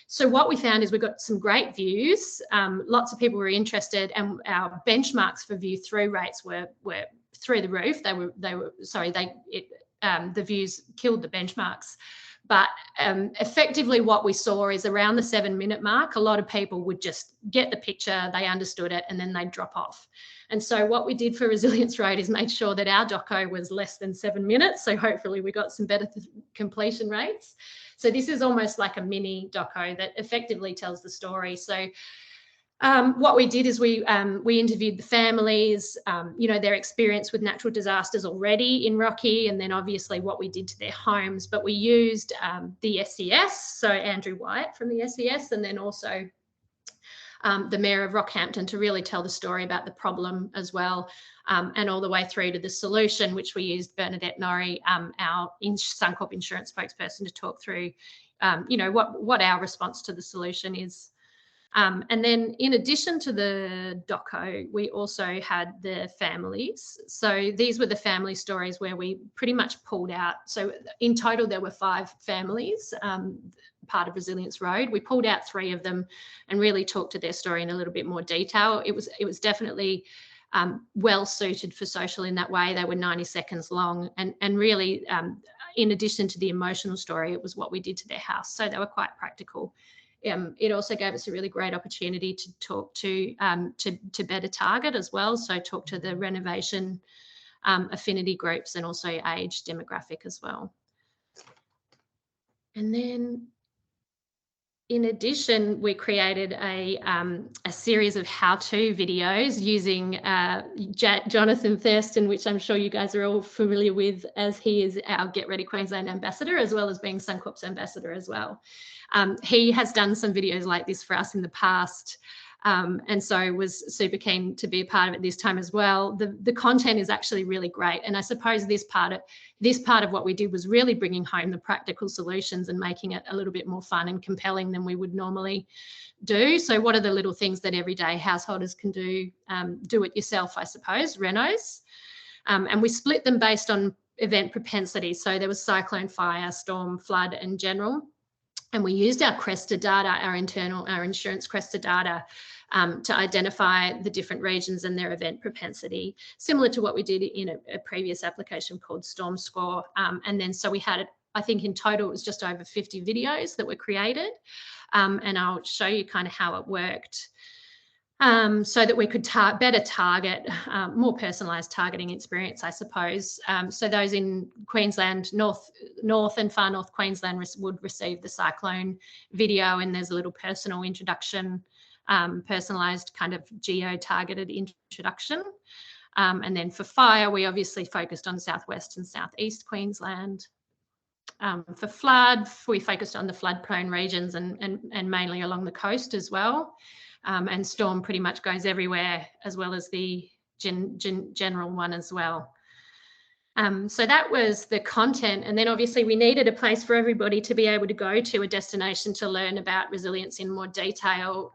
So what we found is we got some great views. Lots of people were interested, and our benchmarks for view through rates were through the roof. The views killed the benchmarks. But effectively what we saw is around the 7-minute mark, a lot of people would just get the picture, they understood it, and then they'd drop off. And so what we did for Resilience Road is make sure that our doco was less than 7 minutes. So hopefully we got some better completion rates. So this is almost like a mini doco that effectively tells the story. So what we did is we interviewed the families, their experience with natural disasters already in Rocky, and then obviously what we did to their homes. But we used the SES, so Andrew Wyatt from the SES, and then also the Mayor of Rockhampton to really tell the story about the problem as well, and all the way through to the solution, which we used Bernadette Norrie, our Suncorp insurance spokesperson, to talk through, you know, what our response to the solution is. And then in addition to the doco, we also had the families. So these were the family stories where we pretty much pulled out. So in total, there were 5 families, part of Resilience Road. We pulled out 3 of them and really talked to their story in a little bit more detail. It was definitely well suited for social in that way. They were 90 seconds long, and really, in addition to the emotional story, it was what we did to their house. So they were quite practical. It also gave us a really great opportunity to talk to better target as well. So talk to the renovation affinity groups and also age demographic as well. And then in addition, we created a series of how-to videos using Jonathan Thurston, which I'm sure you guys are all familiar with, as he is our Get Ready Queensland ambassador, as well as being Suncorp's ambassador as well. He has done some videos like this for us in the past, and so was super keen to be a part of it this time as well. The content is actually really great, and I suppose this part of what we did was really bringing home the practical solutions and making it a little bit more fun and compelling than we would normally do. So what are the little things that everyday householders can do? Do it yourself, I suppose, renos. And we split them based on event propensity. So there was cyclone, fire, storm, flood, and general. And we used our Cresta data, our insurance Cresta data, to identify the different regions and their event propensity, similar to what we did in a previous application called Storm Score. And then so we had, I think in total, it was just over 50 videos that were created. And I'll show you kind of how it worked. So that we could better target, more personalised targeting experience, I suppose. So those in Queensland, North and Far North Queensland would receive the cyclone video, and there's a little personal introduction, personalised kind of geo-targeted introduction. And then for fire, we obviously focused on Southwest and Southeast Queensland. For flood, we focused on the flood-prone regions and mainly along the coast as well. And storm pretty much goes everywhere, as well as the general one as well. So that was the content. And then obviously we needed a place for everybody to be able to go to, a destination to learn about resilience in more detail.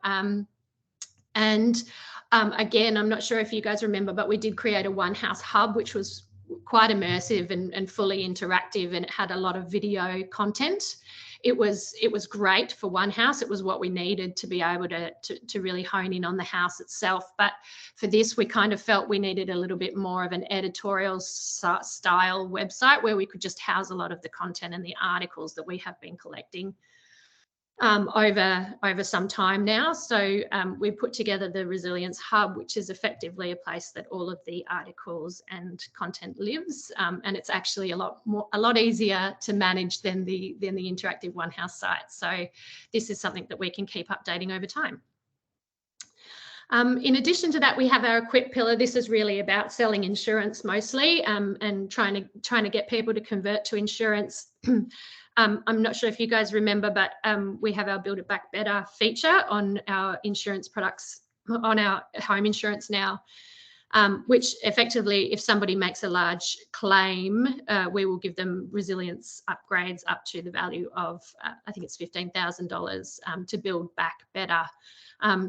Again, I'm not sure if you guys remember, but we did create a One House hub, which was quite immersive and fully interactive, and it had a lot of video content. It was great for One House. It was what we needed to be able to really hone in on the house itself. But for this, we kind of felt we needed a little bit more of an editorial style website where we could just house a lot of the content and the articles that we have been collecting over some time now. So we put together the Resilience Hub, which is effectively a place that all of the articles and content lives, and it's actually a lot easier to manage than the interactive One House site. So this is something that we can keep updating over time. In addition to that, we have our equip pillar. This is really about selling insurance mostly, and trying to get people to convert to insurance. I'm not sure if you guys remember, but we have our Build It Back Better feature on our insurance products, on our home insurance now, which effectively, if somebody makes a large claim, we will give them resilience upgrades up to the value of, I think it's $15,000 to build back better.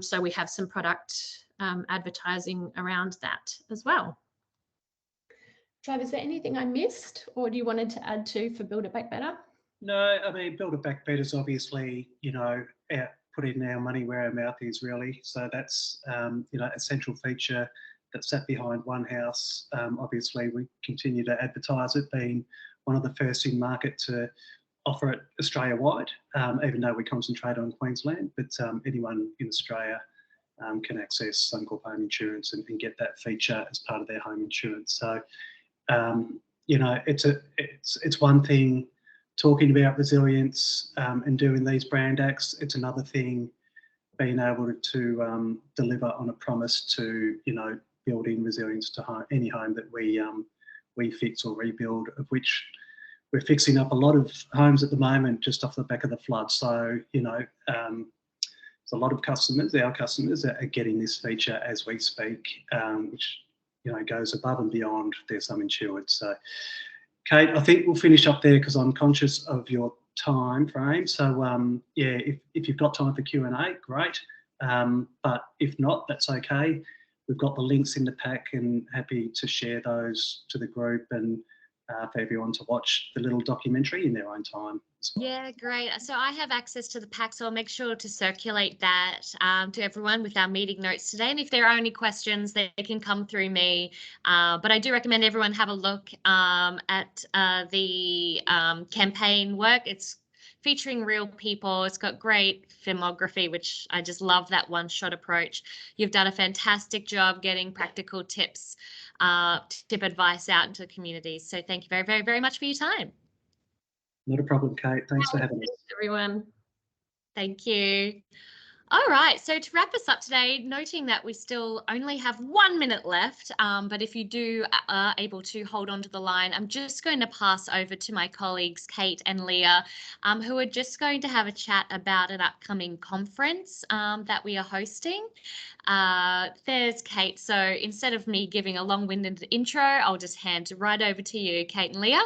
So we have some product advertising around that as well. Trav, is there anything I missed, or do you wanted to add to for Build It Back Better? No, I mean, Build It Back Better is obviously, you know, putting our money where our mouth is, really. So that's, you know, a central feature that sat behind One House. Obviously, we continue to advertise it, being one of the first in market to offer it Australia-wide, even though we concentrate on Queensland. But anyone in Australia can access Suncorp Home Insurance and get that feature as part of their home insurance. So, you know, it's one thing talking about resilience and doing these brand acts. It's another thing being able to deliver on a promise to, you know, building resilience to any home that we fix or rebuild, of which we're fixing up a lot of homes at the moment just off the back of the flood. So, you know, a lot of customers, our customers, are getting this feature as we speak, which goes above and beyond their sum insured. So, Kate, I think we'll finish up there because I'm conscious of your time frame. So, yeah, if you've got time for Q&A, great. But if not, that's okay. We've got the links in the pack and happy to share those to the group and for everyone to watch the little documentary in their own time as well. Yeah, great. So I have access to the pack, so I'll make sure to circulate that to everyone with our meeting notes today. And if there are any questions, they can come through me. But I do recommend everyone have a look at the campaign work. It's featuring real people. It's got great filmography, which I just love that one-shot approach. You've done a fantastic job getting practical tips, tip advice out into the communities. So thank you very, very, very much for your time. Not a problem, Kate. Thanks for having us. Thanks, everyone. Thank you. All right, so to wrap us up today, noting that we still only have 1 minute left, but if you are able to hold on to the line, I'm just going to pass over to my colleagues, Kate and Leah, who are just going to have a chat about an upcoming conference that we are hosting. There's Kate. So instead of me giving a long-winded intro, I'll just hand right over to you, Kate and Leah.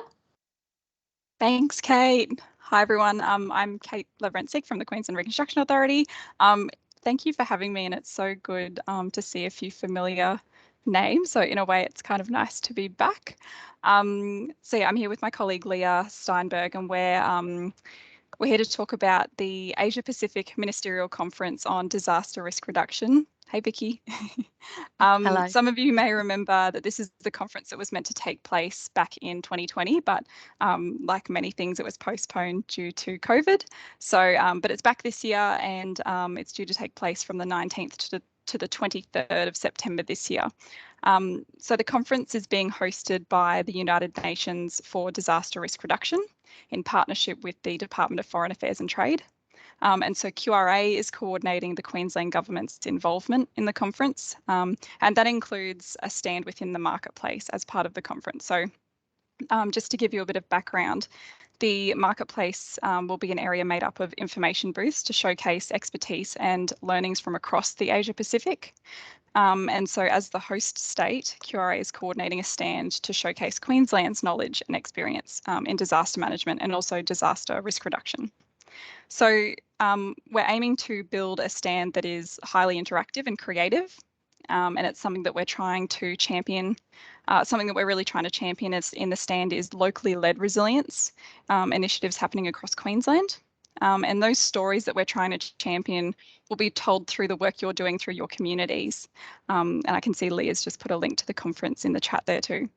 Thanks, Kate. Hi, everyone. I'm Kate Lavrentzig from the Queensland Reconstruction Authority. Thank you for having me, and it's so good to see a few familiar names. So in a way, it's kind of nice to be back. So yeah, I'm here with my colleague Leah Steinberg, and we're here to talk about the Asia Pacific Ministerial Conference on Disaster Risk Reduction. Hey, Vicky. Hello. Some of you may remember that this is the conference that was meant to take place back in 2020, but like many things, it was postponed due to COVID. So, but it's back this year, and it's due to take place from the 19th to the 23rd of September this year. So the conference is being hosted by the United Nations for Disaster Risk Reduction in partnership with the Department of Foreign Affairs and Trade. And so QRA is coordinating the Queensland Government's involvement in the conference, and that includes a stand within the marketplace as part of the conference. So just to give you a bit of background, the marketplace will be an area made up of information booths to showcase expertise and learnings from across the Asia Pacific. And so as the host state, QRA is coordinating a stand to showcase Queensland's knowledge and experience in disaster management and also disaster risk reduction. So we're aiming to build a stand that is highly interactive and creative, and it's something that we're trying to champion. Something that we're really trying to champion in the stand is locally led resilience initiatives happening across Queensland. And those stories that we're trying to champion will be told through the work you're doing through your communities. And I can see Leah's just put a link to the conference in the chat there too.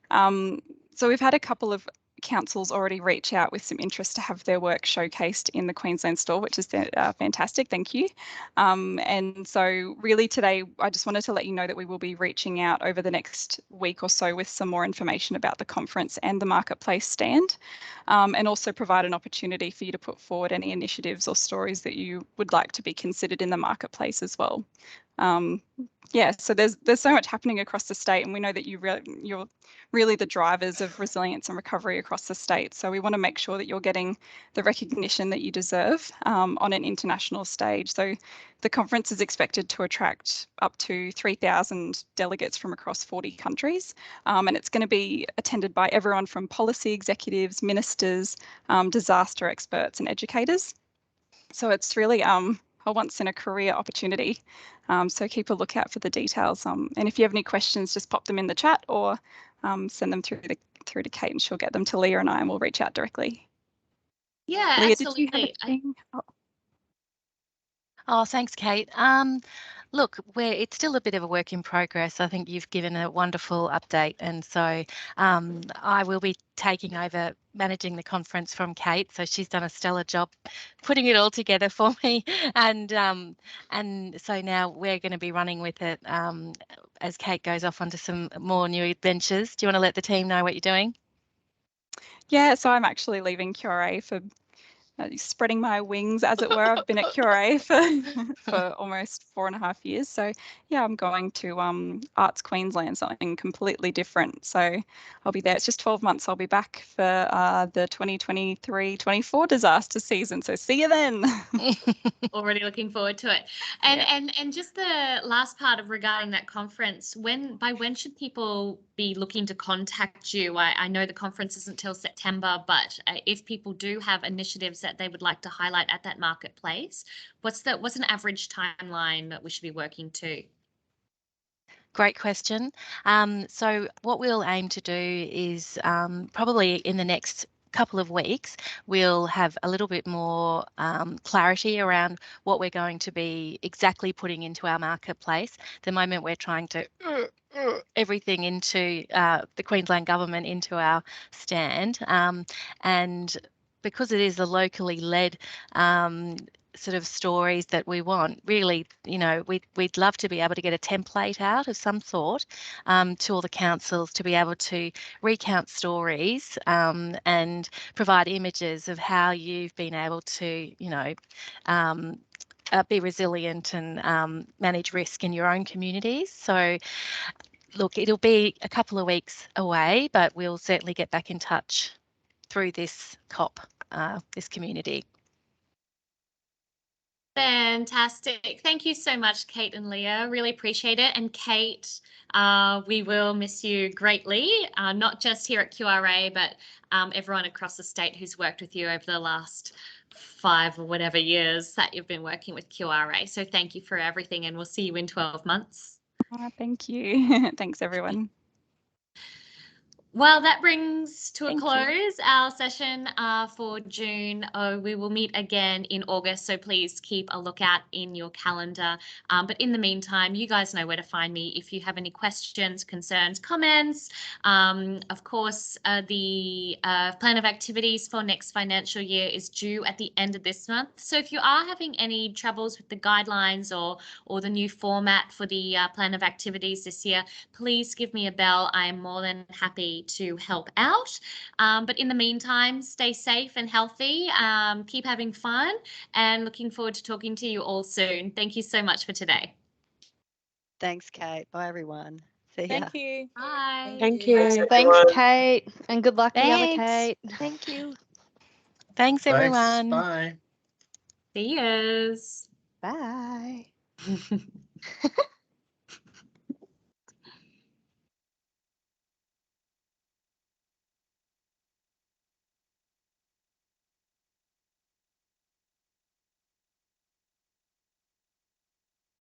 So we've had a couple of councils already reach out with some interest to have their work showcased in the Queensland store, which is fantastic. Thank you. And so really today, I just wanted to let you know that we will be reaching out over the next week or so with some more information about the conference and the marketplace stand, and also provide an opportunity for you to put forward any initiatives or stories that you would like to be considered in the marketplace as well. Yeah, so there's so much happening across the state, and we know that you're really the drivers of resilience and recovery across the state. So we want to make sure that you're getting the recognition that you deserve on an international stage. So the conference is expected to attract up to 3,000 delegates from across 40 countries, and it's going to be attended by everyone from policy executives, ministers, disaster experts, and educators. So it's really a once-in-a-career opportunity. So keep a lookout for the details. And if you have any questions, just pop them in the chat or send them through to Kate, and she'll get them to Leah and I, and we'll reach out directly. Yeah, Leah, absolutely. did you have anything? Oh, thanks, Kate. Look, it's still a bit of a work in progress. I think you've given a wonderful update, and so I will be taking over managing the conference from Kate. So she's done a stellar job putting it all together for me, and so now we're going to be running with it as Kate goes off onto some more new adventures. Do you want to let the team know what you're doing? Yeah, so I'm actually leaving QRA for spreading my wings, as it were. I've been at QRA for almost 4.5 years. So yeah, I'm going to Arts Queensland, something completely different. So I'll be there. It's just 12 months. I'll be back for the 2023-24 disaster season. So see you then. Already looking forward to it. And just the last part of regarding that conference, by when should people be looking to contact you? I know the conference isn't till September, but if people do have initiatives that they would like to highlight at that marketplace, what's an average timeline that we should be working to? Great question. So what we'll aim to do is probably in the next couple of weeks, we'll have a little bit more clarity around what we're going to be exactly putting into our marketplace. At the moment, we're trying to everything into the Queensland government into our stand, and because it is a locally led sort of stories that we want, really, we'd love to be able to get a template out of some sort to all the councils to be able to recount stories and provide images of how you've been able to, be resilient and manage risk in your own communities. So look, it'll be a couple of weeks away, but we'll certainly get back in touch through this COP, this community. Fantastic. Thank you so much, Kate and Leah. Really appreciate it. And Kate, we will miss you greatly, not just here at QRA, but everyone across the state who's worked with you over the last 5 or whatever years that you've been working with QRA. So thank you for everything, and we'll see you in 12 months. Thank you. Thanks, everyone. Well, that brings to a Thank you. close our session for June. We will meet again in August, so please keep a lookout in your calendar. But in the meantime, you guys know where to find me if you have any questions, concerns, comments. Of course, the plan of activities for next financial year is due at the end of this month. So if you are having any troubles with the guidelines or the new format for the plan of activities this year, please give me a bell. I am more than happy to help out. But in the meantime, stay safe and healthy, keep having fun, and looking forward to talking to you all soon. Thank you so much for today. Thanks, Kate. Bye, everyone. See ya. Thank you. Bye. Thank you. Thanks, Kate, and good luck, the other Thanks. Kate. Thank you. Thanks, Thanks. everyone. Bye. See yous. Bye.